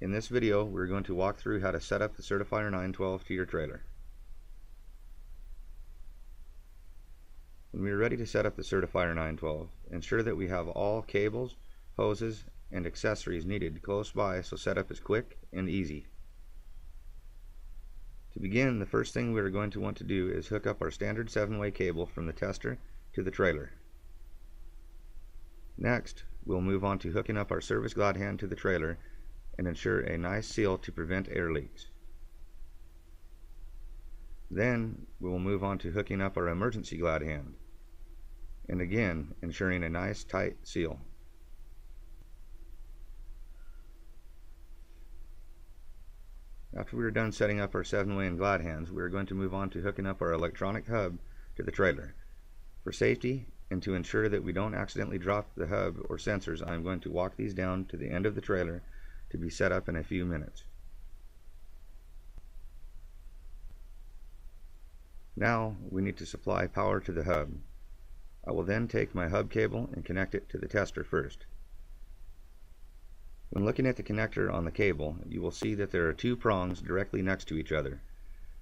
In this video, we're going to walk through how to set up the Certifier 912 to your trailer. When we are ready to set up the Certifier 912, ensure that we have all cables, hoses, and accessories needed close by so setup is quick and easy. To begin, the first thing we are going to want to do is hook up our standard 7-way cable from the tester to the trailer. Next, we'll move on to hooking up our service glad hand to the trailer and ensure a nice seal to prevent air leaks. Then we will move on to hooking up our emergency glad hand, and again ensuring a nice tight seal. After we are done setting up our 7-way and glad hands, we are going to move on to hooking up our electronic hub to the trailer. For safety and to ensure that we don't accidentally drop the hub or sensors, I am going to walk these down to the end of the trailer to be set up in a few minutes. Now we need to supply power to the hub. I will then take my hub cable and connect it to the tester first. When looking at the connector on the cable, you will see that there are two prongs directly next to each other.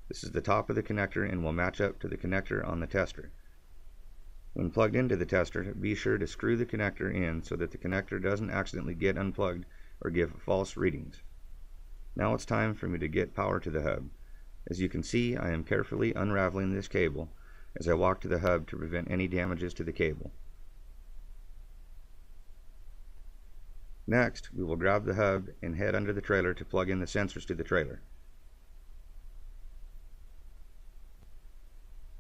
This is the top of the connector and will match up to the connector on the tester. When plugged into the tester, be sure to screw the connector in so that the connector doesn't accidentally get unplugged or give false readings. Now it's time for me to get power to the hub. As you can see, I am carefully unraveling this cable as I walk to the hub to prevent any damages to the cable. Next, we will grab the hub and head under the trailer to plug in the sensors to the trailer.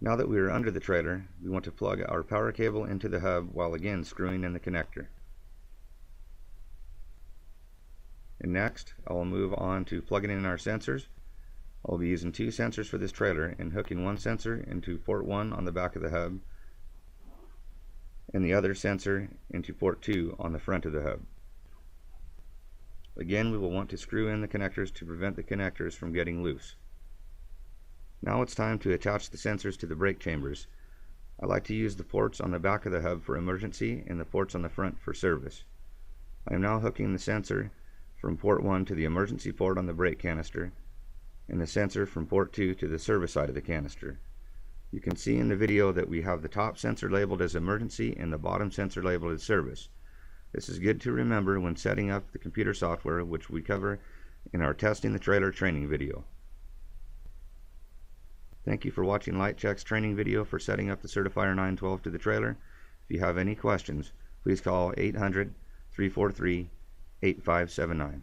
Now that we are under the trailer, we want to plug our power cable into the hub while again screwing in the connector. And next, I will move on to plugging in our sensors. I'll be using two sensors for this trailer and hooking one sensor into port 1 on the back of the hub and the other sensor into port 2 on the front of the hub. Again, we will want to screw in the connectors to prevent the connectors from getting loose. Now it's time to attach the sensors to the brake chambers. I like to use the ports on the back of the hub for emergency and the ports on the front for service. I am now hooking the sensor from port 1 to the emergency port on the brake canister and the sensor from port 2 to the service side of the canister. You can see in the video that we have the top sensor labeled as emergency and the bottom sensor labeled as service. This is good to remember when setting up the computer software, which we cover in our Testing the Trailer training video. Thank you for watching Lite-Check's training video for setting up the Certifier 912 to the trailer. If you have any questions, please call 800-343-8579.